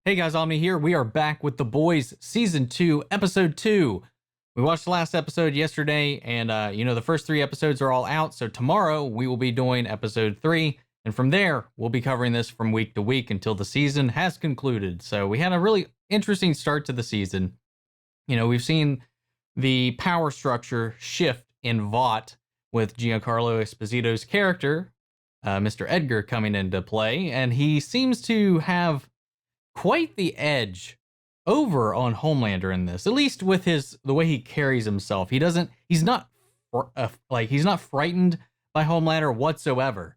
Hey guys, Omni here. We are back with The Boys Season 2, Episode 2. We watched the last episode yesterday, and the first 3 episodes are all out, so tomorrow we will be doing Episode 3, and from there, we'll be covering this from week to week until the season has concluded. So we had a really interesting start to the season. You know, we've seen the power structure shift in Vought with Giancarlo Esposito's character, Mr. Edgar, coming into play, and he seems to have quite the edge over on Homelander in this, at least with the way he carries himself. He's not frightened by Homelander whatsoever.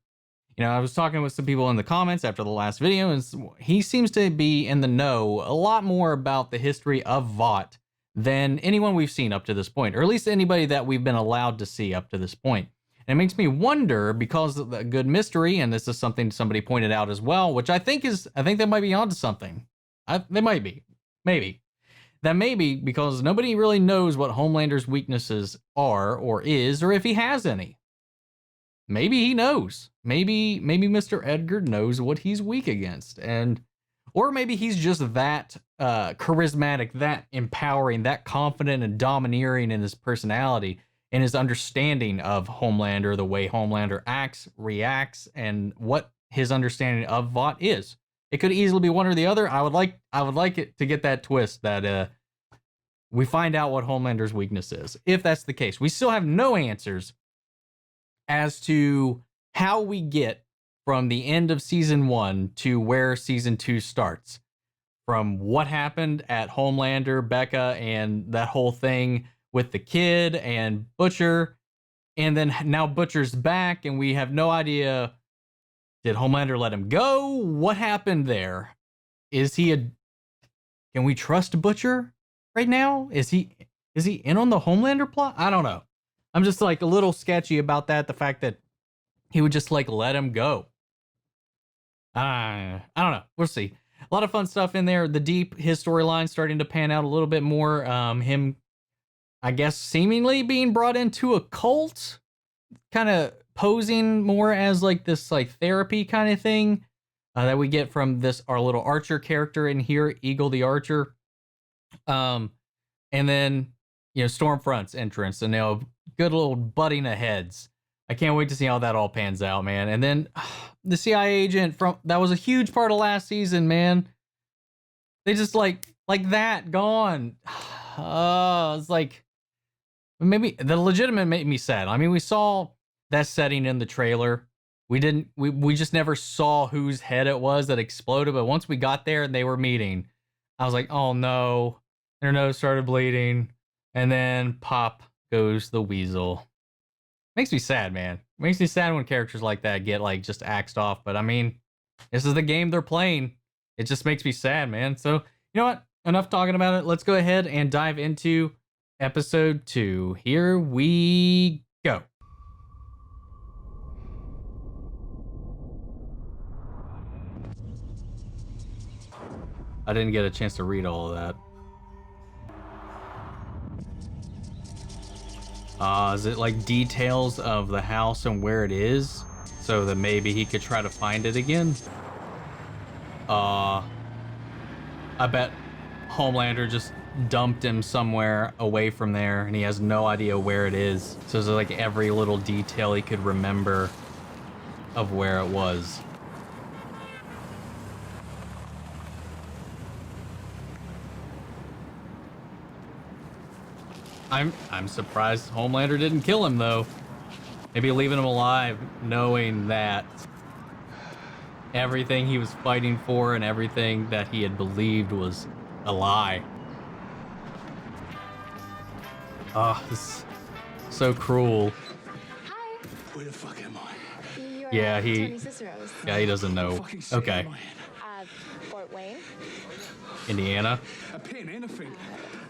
You know, I was talking with some people in the comments after the last video, and he seems to be in the know a lot more about the history of Vought than anyone we've seen up to this point, or at least anybody that we've been allowed to see up to this point. And it makes me wonder, because of the good mystery, and this is something somebody pointed out as well, which I think they might be onto something. They might be. Maybe. That may be because nobody really knows what Homelander's weaknesses are, or if he has any. Maybe he knows. Maybe Mr. Edgar knows what he's weak against. Or maybe he's just that charismatic, that empowering, that confident and domineering in his personality and his understanding of Homelander, the way Homelander acts, reacts, and what his understanding of Vought is. It could easily be one or the other. I would like it to get that twist that we find out what Homelander's weakness is. If that's the case, we still have no answers as to how we get from the end of season 1 to where season 2 starts. From what happened at Homelander, Becca, and that whole thing with the kid and Butcher, and then now Butcher's back, and we have no idea. Did Homelander let him go? What happened there? Can we trust Butcher right now? Is he in on the Homelander plot? I don't know. I'm just like a little sketchy about that. The fact that he would just like let him go. I don't know. We'll see. A lot of fun stuff in there. His storyline starting to pan out a little bit more. Him, I guess, seemingly being brought into a cult, kind of posing more as like this like therapy kind of thing that we get from our little Archer character in here, Eagle the Archer. And then, Stormfront's entrance, and good little butting of heads. I can't wait to see how that all pans out, man. And then the CIA agent that was a huge part of last season, man. They just like that gone. It's like, maybe the legitimate made me sad. I mean, we saw that setting in the trailer. We just never saw whose head it was that exploded. But once we got there and they were meeting, I was like, oh no, their nose started bleeding. And then pop goes the weasel. Makes me sad, man. Makes me sad when characters like that get like just axed off. But I mean, this is the game they're playing. It just makes me sad, man. So you know what? Enough talking about it. Let's go ahead and dive into Episode 2. Here we go. I didn't get a chance to read all of that. Is it like details of the house and where it is? So that maybe he could try to find it again? I bet Homelander just dumped him somewhere away from there and he has no idea where it is. So it's like every little detail he could remember of where it was. I'm surprised Homelander didn't kill him though. Maybe leaving him alive, knowing that everything he was fighting for and everything that he had believed was a lie. Oh, this is so cruel. Hi. Where the fuck am I? You're Yeah, Tony Cicero's. he doesn't know. Okay. Fort Wayne. Indiana. A pin, anything.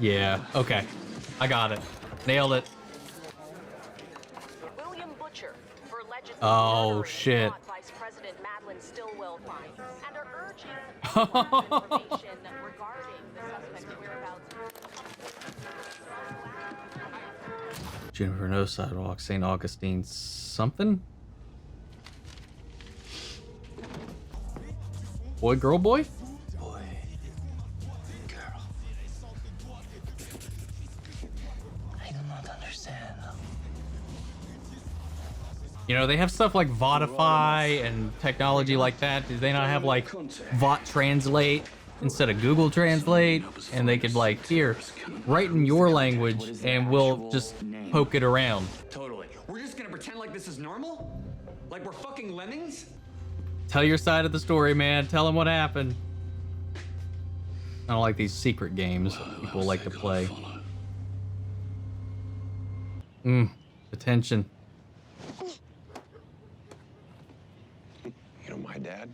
Yeah, okay. I got it. Nailed it. William Butcher, for allegedly Oh, murdering shit. Vice President Madeline Stillwell fine, and are urging more information regarding the suspect's whereabouts. Juniper No Sidewalk, St. Augustine, something? Boy, girl, boy? Boy, know, they have stuff like Vodify and technology like that. Do they not have like Vought Translate instead of Google Translate? And they could like, here, write in your language and we'll just poke it around. Totally. We're just gonna pretend like this is normal? Like we're fucking lemmings? Tell your side of the story, man. Tell them what happened. I don't like these secret games people like to play. Attention. You know, my dad,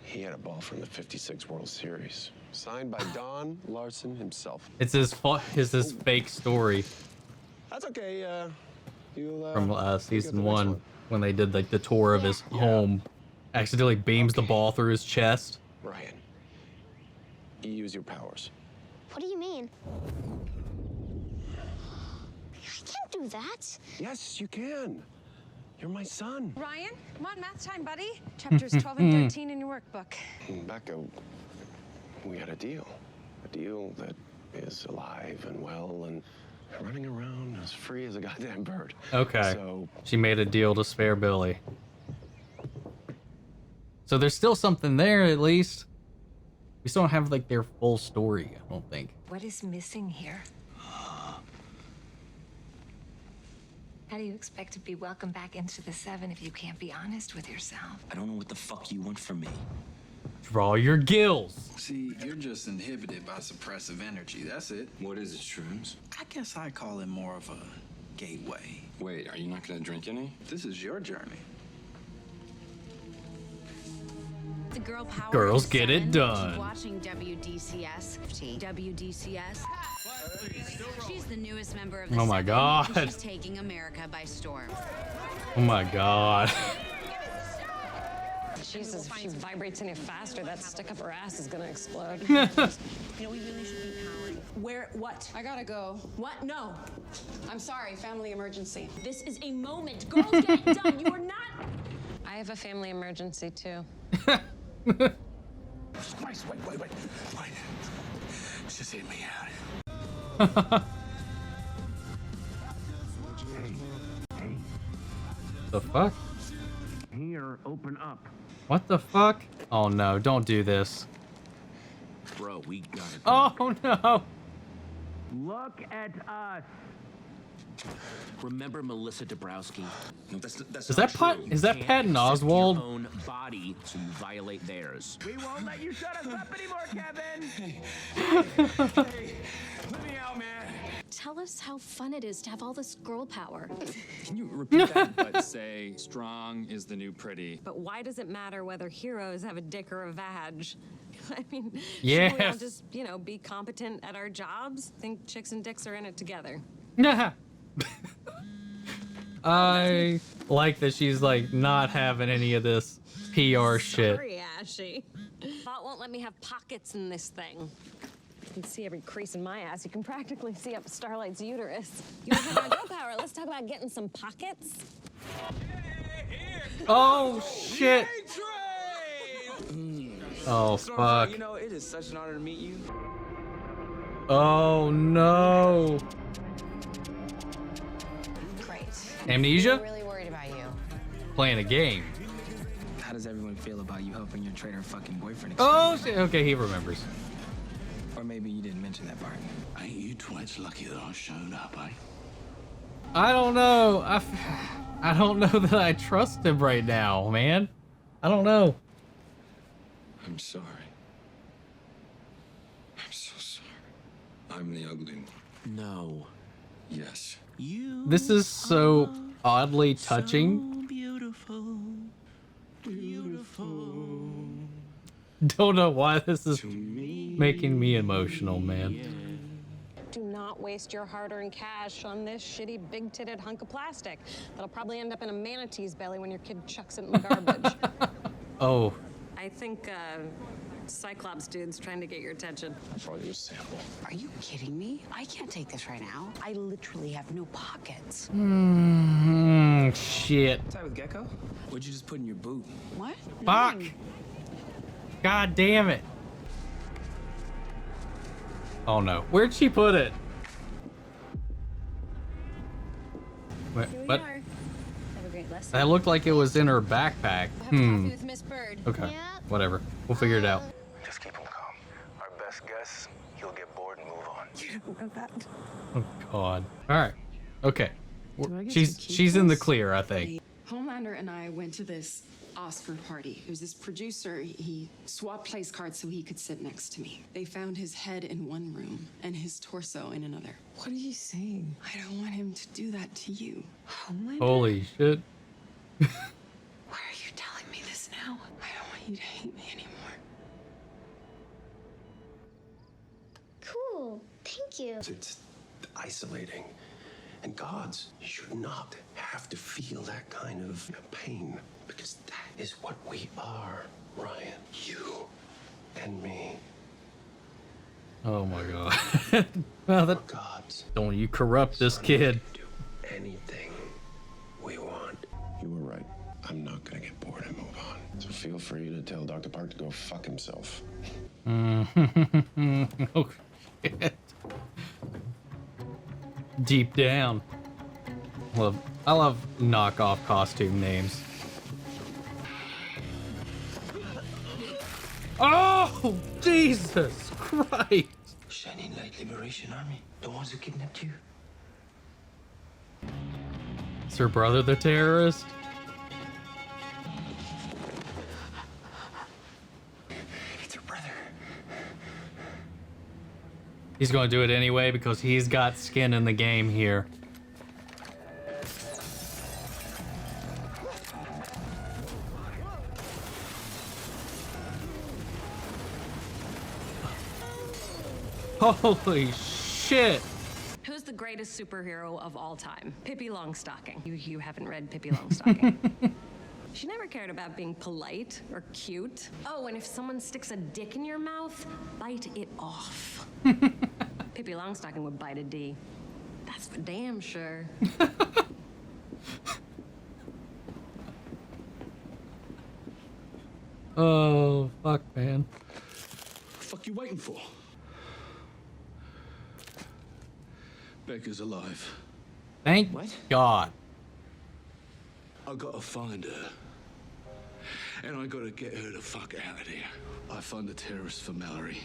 he had a ball from the '56 World Series, signed by Don Larson himself. It's his fake story That's okay. You'll from season 1 when they did like the tour of his home. Accidentally beams the ball through his chest. Ryan, you use your powers. What do you mean? I can't do that. Yes, you can. You're my son. Ryan, come on, math time, buddy. Chapters 12 and 13 in your workbook. Becca, we had a deal. A deal that is alive and well and running around as free as a goddamn bird. Okay. So She made a deal to spare Billy. So there's still something there, at least. We still don't have like their full story, I don't think. What is missing here? How do you expect to be welcomed back into the 7 if you can't be honest with yourself? I don't know what the fuck you want from me. Draw your gills. See, you're just inhibited by suppressive energy. That's it. What is it, shrooms? I guess I call it more of a gateway. Wait, are you not gonna drink any? This is your journey. The girl power Girls is get it 7. done. Keep watching WDCS. WDCS. She's the newest member of the Oh my 7, God. and she's taking America by storm. Oh my god. Jesus, if she vibrates any faster, that stick up her ass is gonna explode. You know, we really should be powering. Where? What? I gotta go. What? No. I'm sorry, family emergency. This is a moment. Girls, get it done. You are not. I have a family emergency too. Christ, wait. It's just hit me out. The fuck? Here, open up. What the fuck? Oh no, don't do this. Bro, we got it. Oh no. Look at us. Remember Melissa Dabrowski? No, that's Is not that Pat? true. Is that You Patton can't accept Oswalt? your own body, so you violate theirs. We won't let you shut us up anymore, Kevin. Hey, let me out, man. Tell us how fun it is to have all this girl power. Can you repeat that, but say strong is the new pretty? But why does it matter whether heroes have a dick or a vag? I mean, shouldn't we Yes. all just, be competent at our jobs? Think chicks and dicks are in it together. I like that she's like not having any of this PR shit. Sorry, Ashy. Thought won't let me have pockets in this thing. You can see every crease in my ass. You can practically see up Starlight's uterus. You want to talk about girl power? Let's talk about getting some pockets. Oh shit. Oh fuck. You know, it is such an honor to meet you. Oh no. Great. Amnesia? I'm really worried about you. Playing a game. How does everyone feel about you helping your traitor fucking boyfriend? Oh shit. Okay, he remembers. Or maybe you didn't mention that part. Ain't you twits lucky that I showed up, eh? I don't know. I don't know that I trust him right now, man. I don't know. I'm sorry. I'm so sorry. I'm the ugly one. No. Yes. You This is so oddly touching. so beautiful. Beautiful. Don't know why this is making me emotional, man. Do not waste your hard-earned cash on this shitty, big-titted hunk of plastic. That'll probably end up in a manatee's belly when your kid chucks it in the garbage. Oh, I think, Cyclops dude's trying to get your attention. For your sample. Are you kidding me? I can't take this right now. I literally have no pockets. shit. Tie with Gecko? What'd you just put in your boot? What? Fuck. God damn it. Oh no. Where'd she put it? Wait, Here we what? are. Have a great Bless That you. looked like it was in her backpack. Have coffee with Miss Bird. Okay. Whatever. We'll figure it out. Just keep him calm. Our best guess, he'll get bored and move on. You don't know that. Oh God. All right. Okay. Do I get She's to keep she's in the this? clear, I think. Homelander and I went to this Oscar party. It was this producer. He swapped place cards so he could sit next to me. They found his head in one room and his torso in another. What are you saying? I don't want him to do that to you. Homelander? Holy shit. Why are you telling me this now? I don't want you to hate me anymore. Cool. Thank you. It's isolating. And gods should not have to feel that kind of pain. Because that is what we are, Ryan. You and me. Oh my God. Well, that, Gods. don't you corrupt this kid. Do anything we want. You were right. I'm not gonna get bored and move on. So feel free to tell Dr. Park to go fuck himself. Oh shit. Deep down. I love knockoff costume names. Oh, Jesus Christ. Shining Light Liberation Army, the ones who kidnapped you. Is her brother the terrorist? It's her brother. He's gonna do it anyway because he's got skin in the game here. Holy shit! Who's the greatest superhero of all time? Pippi Longstocking. You haven't read Pippi Longstocking. She never cared about being polite or cute. Oh, and if someone sticks a dick in your mouth, bite it off. Pippi Longstocking would bite a D. That's for damn sure. Oh, fuck, man. Fuck you waiting for? Becca's alive. Thank God. I gotta find her. And I gotta get her the fuck out of here. I find the terrorist for Mallory.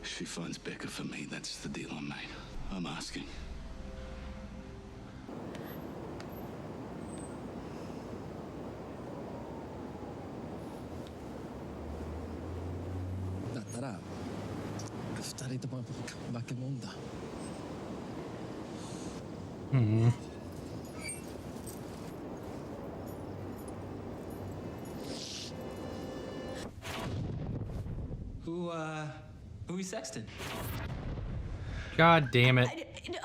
She finds Becca for me. That's the deal I made. I'm asking. Who is Sexton? God damn it.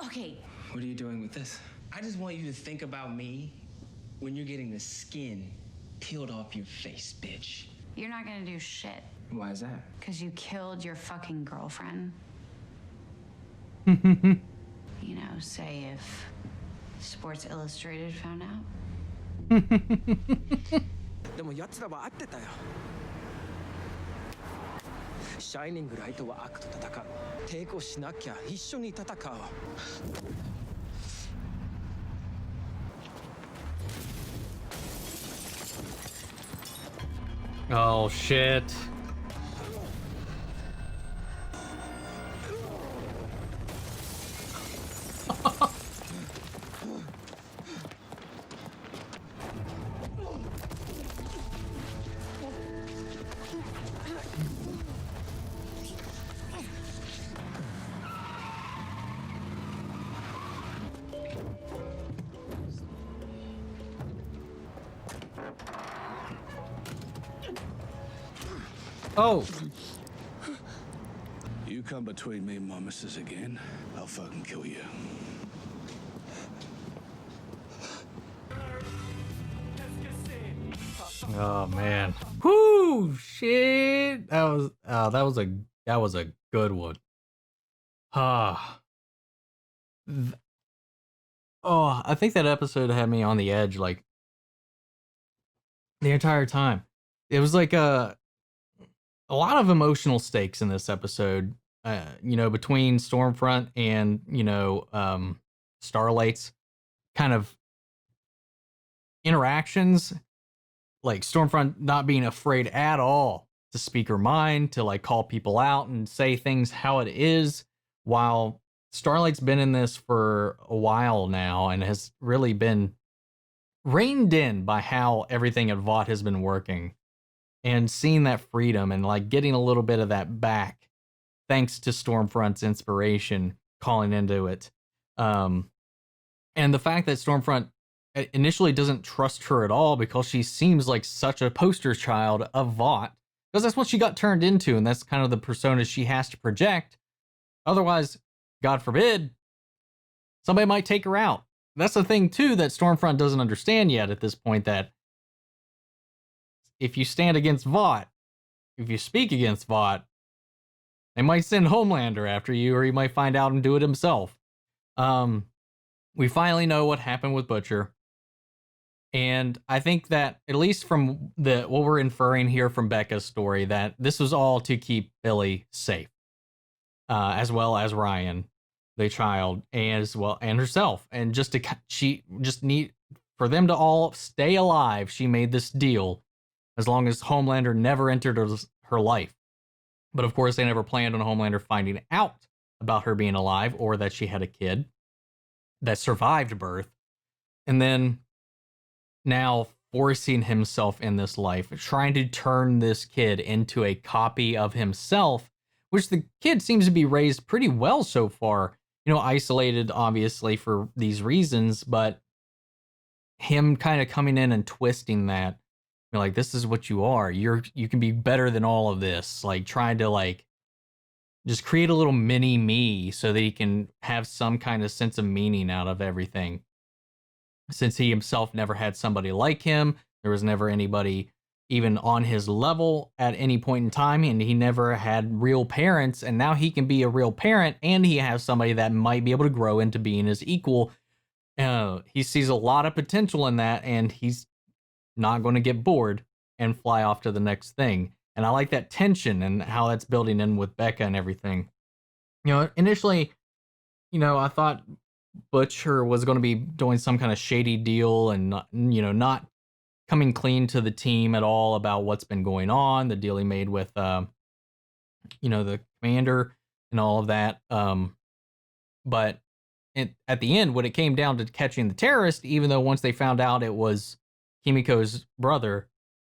Okay. What are you doing with this? I just want you to think about me when you're getting the skin peeled off your face, bitch. You're not gonna do shit. Why is that? Because you killed your fucking girlfriend. You know, say if Sports Illustrated found out. でも奴らは合ってたよ。シャイニングライトは悪と戦う。抵抗しなきゃ一緒に戦う。Oh, shit. Oh. You come between me and my missus again, I'll fucking kill you. Oh man. Whoo, shit. That was a good one. Ah. Oh, I think that episode had me on the edge like the entire time. It was like a lot of emotional stakes in this episode. You know, between Stormfront and, you know, Starlight's kind of interactions, like Stormfront not being afraid at all to speak her mind, to like call people out and say things how it is, while Starlight's been in this for a while now and has really been reined in by how everything at Vought has been working, and seeing that freedom and like getting a little bit of that back thanks to Stormfront's inspiration calling into it. And the fact that Stormfront initially doesn't trust her at all because she seems like such a poster child of Vought, because that's what she got turned into, and that's kind of the persona she has to project. Otherwise, God forbid, somebody might take her out. That's the thing, too, that Stormfront doesn't understand yet at this point, that if you stand against Vought, if you speak against Vought, they might send Homelander after you, or he might find out and do it himself. We finally know what happened with Butcher. And I think that, at least from what we're inferring here from Becca's story, that this was all to keep Billy safe, as well as Ryan, the child, and herself, and she just need for them to all stay alive. She made this deal, as long as Homelander never entered her life. But of course, they never planned on Homelander finding out about her being alive, or that she had a kid that survived birth, and then now forcing himself in this life, trying to turn this kid into a copy of himself, which the kid seems to be raised pretty well so far. You know, isolated, obviously, for these reasons, but him kind of coming in and twisting that. You're like, this is what you are. You can be better than all of this. Like, trying to, like, just create a little mini me so that he can have some kind of sense of meaning out of everything. Since he himself never had somebody like him, there was never anybody even on his level at any point in time, and he never had real parents, and now he can be a real parent, and he has somebody that might be able to grow into being his equal. He sees a lot of potential in that, and he's not going to get bored and fly off to the next thing. And I like that tension and how that's building in with Becca and everything. You know, initially, I thought Butcher was going to be doing some kind of shady deal and not coming clean to the team at all about what's been going on, the deal he made with the commander and all of that. But at the end, when it came down to catching the terrorist, even though once they found out it was Kimiko's brother,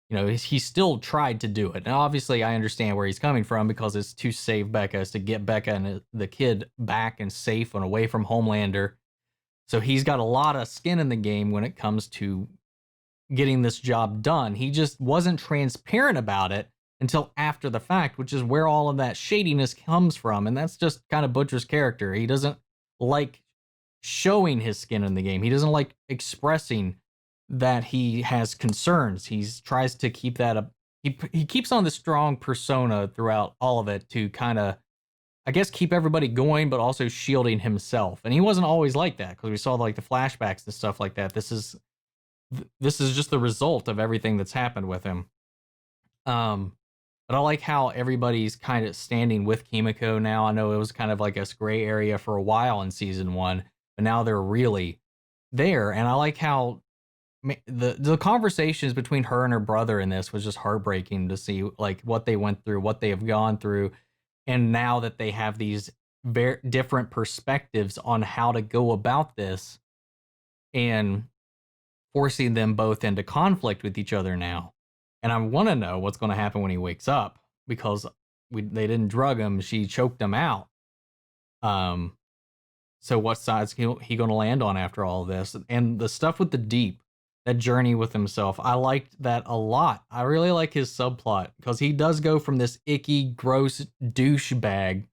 he still tried to do it. And obviously I understand where he's coming from, because it's to save Becca, it's to get Becca and the kid back and safe and away from Homelander. So he's got a lot of skin in the game when it comes to getting this job done. He just wasn't transparent about it until after the fact, which is where all of that shadiness comes from. And that's just kind of Butcher's character. He doesn't like showing his skin in the game. He doesn't like expressing that he has concerns. He tries to keep that up. He keeps on the strong persona throughout all of it to kind of, I guess, keep everybody going, but also shielding himself. And he wasn't always like that, because we saw like the flashbacks and stuff like that. This is just the result of everything that's happened with him. But I like how everybody's kind of standing with Kimiko now. I know it was kind of like a gray area for a while in season 1, but now they're really there. And I like how the conversations between her and her brother in this was just heartbreaking to see, like, what they went through, what they have gone through, and now that they have these very different perspectives on how to go about this, and forcing them both into conflict with each other now. And I want to know what's going to happen when he wakes up, because they didn't drug him, she choked him out. So what side's he going to land on after all of this? And the stuff with the Deep, that journey with himself, I liked that a lot. I really like his subplot, because he does go from this icky, gross douchebag,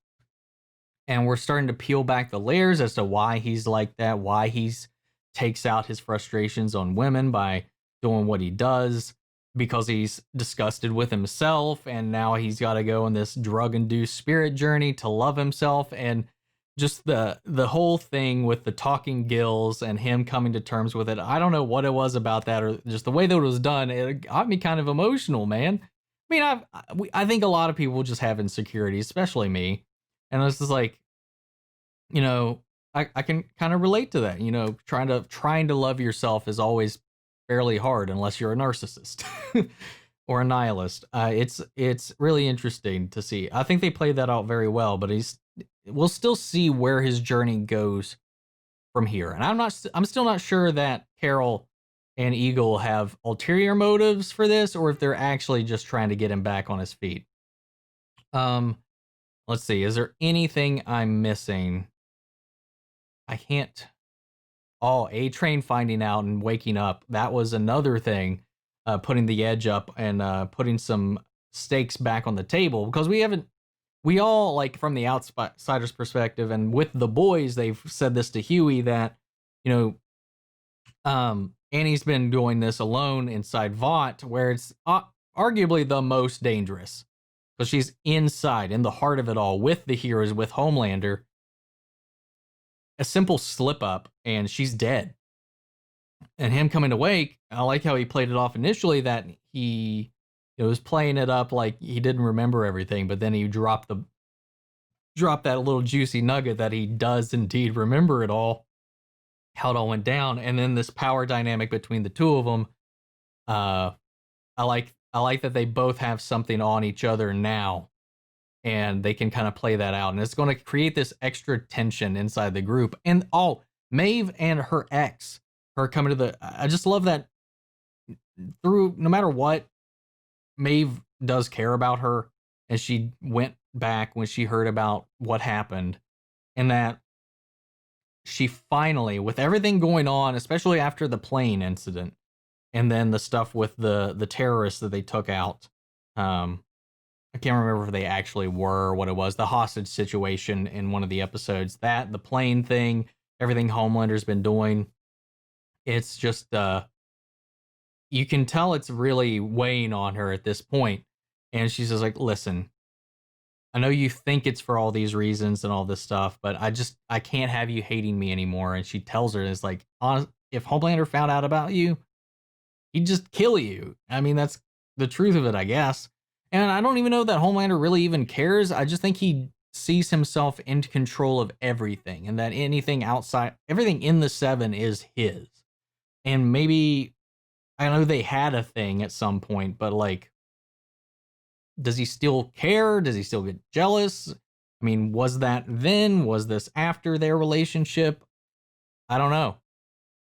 and we're starting to peel back the layers as to why he's like that, why he's takes out his frustrations on women by doing what he does, because he's disgusted with himself, and now he's got to go on this drug-induced spirit journey to love himself. And just the whole thing with the talking gills and him coming to terms with it. I don't know what it was about that, or just the way that it was done. It got me kind of emotional, man. I mean, I think a lot of people just have insecurities, especially me. And it's just like, I can kind of relate to that. Trying to love yourself is always fairly hard unless you're a narcissist or a nihilist. It's really interesting to see. I think they played that out very well, but we'll still see where his journey goes from here. And I'm still not sure that Carol and Eagle have ulterior motives for this, or if they're actually just trying to get him back on his feet. Let's see. Is there anything I'm missing? I can't. Oh, A-Train finding out and waking up. That was another thing, putting the edge up and putting some stakes back on the table, because we all, like, from the outsider's perspective, and with the boys, they've said this to Huey that, Annie's been doing this alone inside Vought, where it's arguably the most dangerous, because she's inside, in the heart of it all, with the heroes, with Homelander. A simple slip up, and she's dead. And him coming to wake, I like how he played it off initially, that he was playing it up like he didn't remember everything, but then he dropped that little juicy nugget that he does indeed remember it all, how it all went down. And then this power dynamic between the two of them, I like that they both have something on each other now, and they can kind of play that out, and it's going to create this extra tension inside the group. And Maeve and her ex, her coming to I just love that through, no matter what, Maeve does care about her, and she went back when she heard about what happened, and that she finally, with everything going on, especially after the plane incident, and then the stuff with the terrorists that they took out, I can't remember if they actually were or what it was, the hostage situation in one of the episodes, that the plane thing, everything Homelander's been doing, it's just you can tell it's really weighing on her at this point. And she's just like, listen, I know you think it's for all these reasons and all this stuff, but I can't have you hating me anymore. And she tells her, it's like, if Homelander found out about you, he'd just kill you. I mean, that's the truth of it, I guess. And I don't even know that Homelander really even cares. I just think he sees himself in control of everything, and that anything outside, everything in the Seven is his. And maybe, I know they had a thing at some point, but like, does he still care? Does he still get jealous? I mean, was that then? Was this after their relationship? I don't know.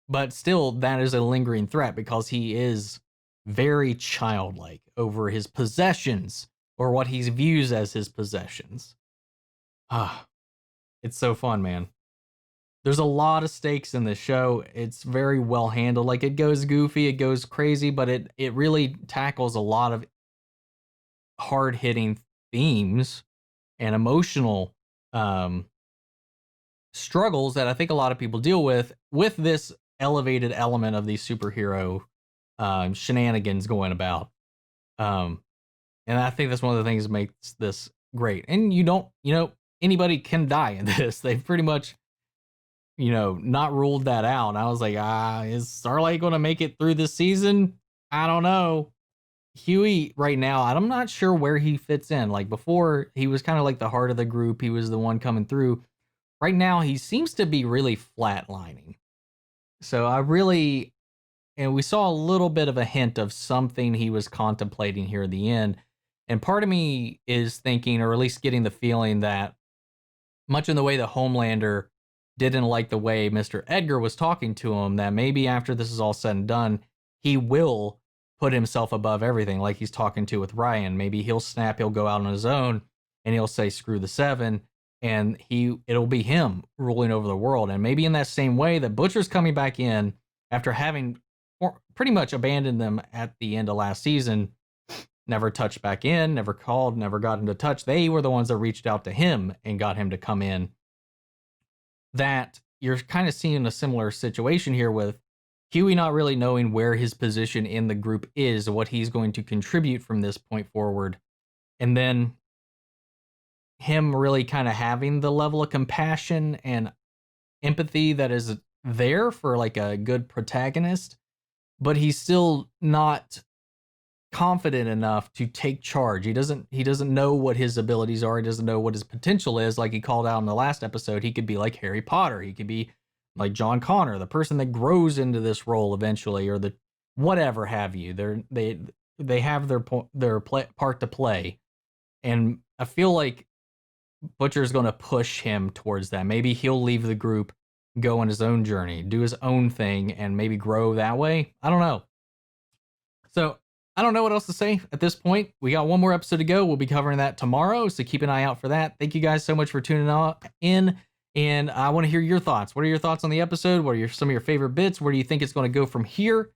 But still, that is a lingering threat, because he is very childlike over his possessions, or what he views as his possessions. It's so fun, man. There's a lot of stakes in this show. It's very well handled. Like, it goes goofy, it goes crazy, but it really tackles a lot of hard-hitting themes and emotional struggles that I think a lot of people deal with this elevated element of these superhero shenanigans going about. And I think that's one of the things that makes this great. And anybody can die in this. They've pretty much, not ruled that out. And I was like, is Starlight going to make it through this season? I don't know. Huey right now, I'm not sure where he fits in. Like, before, he was kind of like the heart of the group. He was the one coming through. Right now, he seems to be really flatlining. So and we saw a little bit of a hint of something he was contemplating here at the end. And part of me is thinking, or at least getting the feeling, that much in the way that Homelander didn't like the way Mr. Edgar was talking to him, that maybe after this is all said and done, he will put himself above everything, like he's talking to with Ryan. Maybe he'll snap, he'll go out on his own, and he'll say, screw the Seven, and it'll be him ruling over the world. And maybe in that same way that Butcher's coming back in after having pretty much abandoned them at the end of last season, never touched back in, never called, never got him to touch. They were the ones that reached out to him and got him to come in. That you're kind of seeing a similar situation here with Huey not really knowing where his position in the group is, what he's going to contribute from this point forward. And then him really kind of having the level of compassion and empathy that is there for like a good protagonist, but he's still not confident enough to take charge. He doesn't know what his abilities are. He doesn't know what his potential is. Like he called out in the last episode, he could be like Harry Potter. He could be like John Connor, the person that grows into this role eventually, or the whatever have you. They have their part to play, and I feel like Butcher's going to push him towards that. Maybe he'll leave the group, go on his own journey, do his own thing, and maybe grow that way. I don't know. So I don't know what else to say at this point. We got one more episode to go. We'll be covering that tomorrow, so keep an eye out for that. Thank you guys so much for tuning in, and I want to hear your thoughts. What are your thoughts on the episode? What are some of your favorite bits? Where do you think it's going to go from here?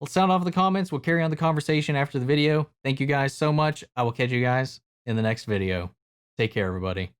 Let's sound off in the comments. We'll carry on the conversation after the video. Thank you guys so much. I will catch you guys in the next video. Take care, everybody.